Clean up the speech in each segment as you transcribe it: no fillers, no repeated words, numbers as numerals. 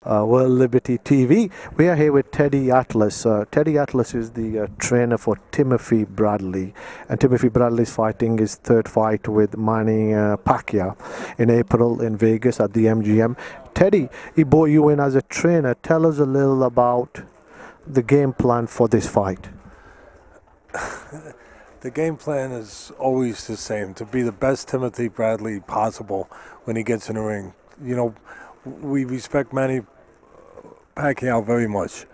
World Liberty TV. We are here with Teddy Atlas. Teddy Atlas is the trainer for Timothy Bradley, and Timothy Bradley is fighting his third fight with Manny Pacquiao in April in Vegas at the MGM. Teddy, he brought you in as a trainer. Tell us a little about the game plan for this fight. The game plan is always the same, to be the best Timothy Bradley possible when he gets in the ring. You know, we respect Manny Pacquiao very much,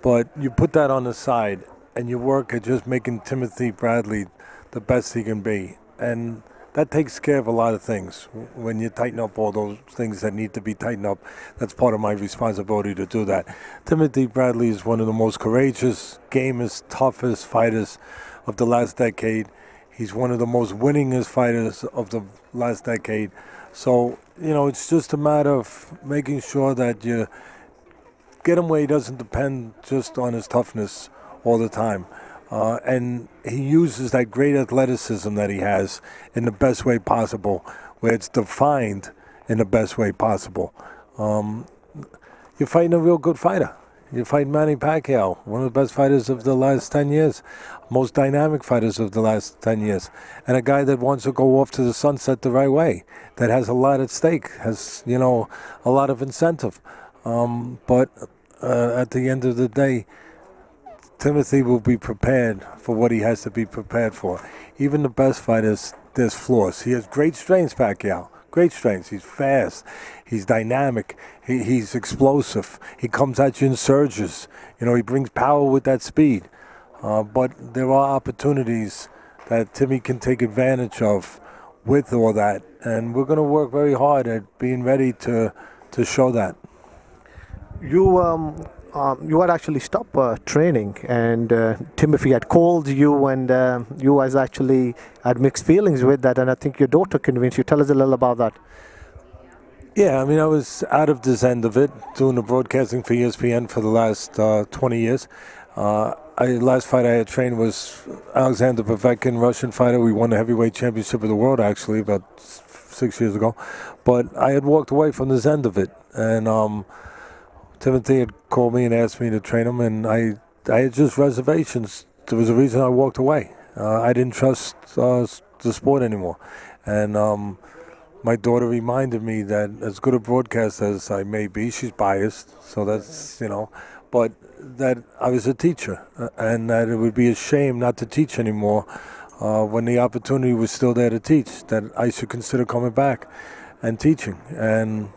but you put that on the side and you work at just making Timothy Bradley the best he can be. And that takes care of a lot of things. When you tighten up all those things that need to be tightened up, that's part of my responsibility to do that. Timothy Bradley is one of the most courageous, gamest, toughest fighters of the last decade. He's one of the most winningest fighters of the last decade. So, you know, it's just a matter of making sure that you get him where he doesn't depend just on his toughness all the time. And he uses that great athleticism that he has in the best way possible, where it's defined in the best way possible. You're fighting a real good fighter. You're fighting Manny Pacquiao, one of the best fighters of the last 10 years, most dynamic fighters of the last 10 years, and a guy that wants to go off to the sunset the right way, that has a lot at stake, has, you know, a lot of incentive. But at the end of the day, Timothy will be prepared for what he has to be prepared for. Even the best fighters, there's flaws. He has great strengths, Pacquiao. Great strengths. He's fast. He's dynamic. He's explosive. He comes at you in surges. You know, he brings power with that speed. But there are opportunities that Timmy can take advantage of with all that. And we're going to work very hard at being ready to show that. You had actually stopped training, and Timothy had called you, and you guys actually had mixed feelings with that, and I think your daughter convinced you. Tell us a little about that. Yeah, I mean, I was out of this end of it, doing the broadcasting for ESPN for the last 20 years. Last fight I had trained was Alexander Povetkin, Russian fighter. We won the heavyweight championship of the world, actually, about 6 years ago. But I had walked away from this end of it, and Timothy had called me and asked me to train him, and I had just reservations. There was a reason I walked away. I didn't trust the sport anymore. And my daughter reminded me that as good a broadcaster as I may be, she's biased, so that's, you know, but that I was a teacher, and that it would be a shame not to teach anymore when the opportunity was still there to teach, that I should consider coming back and teaching. And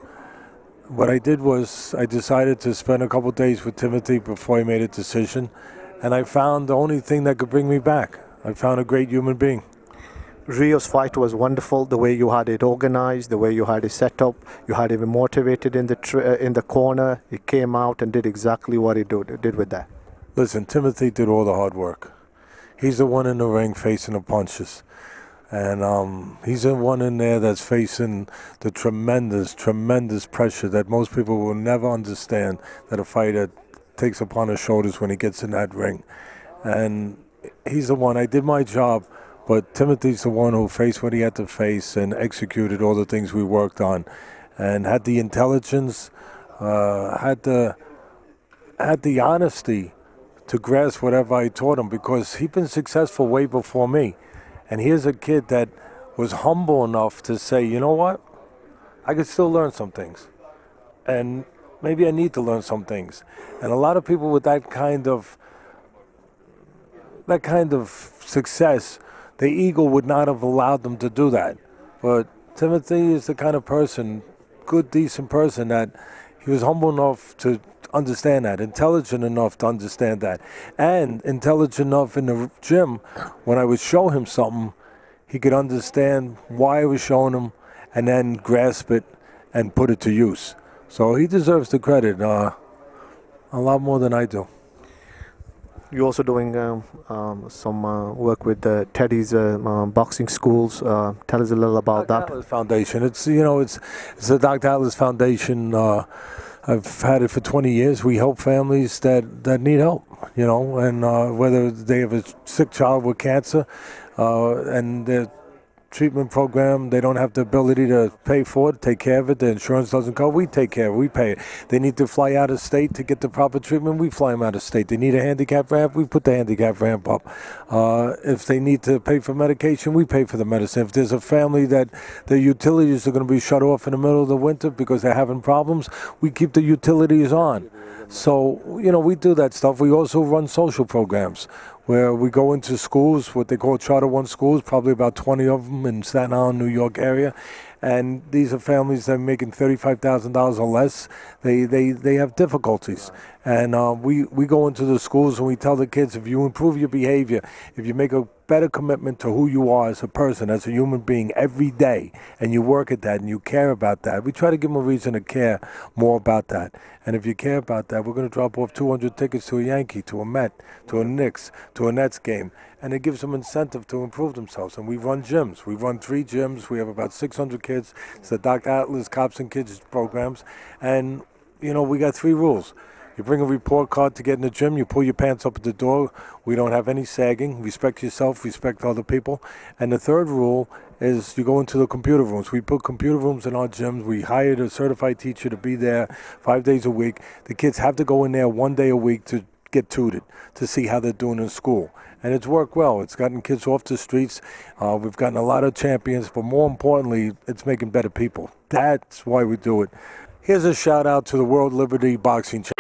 what I did was I decided to spend a couple days with Timothy before he made a decision, and I found the only thing that could bring me back. I found a great human being. Rio's fight was wonderful. The way you had it organized, the way you had it set up, you had him motivated in the corner. He came out and did exactly what he did with that. Listen, Timothy did all the hard work. He's the one in the ring facing the punches. And he's the one in there that's facing the tremendous, tremendous pressure that most people will never understand that a fighter takes upon his shoulders when he gets in that ring. And he's the one. I did my job, but Timothy's the one who faced what he had to face and executed all the things we worked on, and had the intelligence, had the honesty to grasp whatever I taught him, because he'd been successful way before me. And here's a kid that was humble enough to say, you know what, I could still learn some things. And maybe I need to learn some things. And a lot of people with that kind of success, the ego would not have allowed them to do that. But Timothy is the kind of person, good, decent person, that he was humble enough to understand that, intelligent enough to understand that, and intelligent enough in the gym when I would show him something, he could understand why I was showing him and then grasp it and put it to use. So he deserves the credit a lot more than I do. You're also doing some work with Teddy's boxing schools. Tell us a little about that. Atlas Foundation. It's the Dr. Atlas Foundation. I've had it for 20 years. We help families that need help, you know, and whether they have a sick child with cancer and they're treatment program. They don't have the ability to pay for it, take care of it. The insurance doesn't cover. We take care of it. We pay it. They need to fly out of state to get the proper treatment. We fly them out of state. They need a handicap ramp. We put the handicap ramp up. If they need to pay for medication, we pay for the medicine. If there's a family that the utilities are going to be shut off in the middle of the winter because they're having problems, we keep the utilities on. So, we do that stuff. We also run social programs where we go into schools, what they call Charter 1 schools, probably about 20 of them in Staten Island, New York area. And these are families that are making $35,000 or less. They have difficulties. And we go into the schools and we tell the kids, if you improve your behavior, if you make a better commitment to who you are as a person, as a human being every day, and you work at that and you care about that, we try to give them a reason to care more about that. And if you care about that, we're going to drop off 200 tickets to a Yankee, to a Met, to a Knicks, to a Nets game. And it gives them incentive to improve themselves. And we run gyms. We run 3 gyms. We have about 600 kids. It's the Dr. Atlas Cops and Kids programs. And, we got 3 rules. You bring a report card to get in the gym. You pull your pants up at the door. We don't have any sagging. Respect yourself. Respect other people. And the 3rd rule is you go into the computer rooms. We put computer rooms in our gyms. We hired a certified teacher to be there 5 days a week. The kids have to go in there 1 day a week to get tutored, to see how they're doing in school. And it's worked well. It's gotten kids off the streets. We've gotten a lot of champions. But more importantly, it's making better people. That's why we do it. Here's a shout out to the World Liberty Boxing Championship.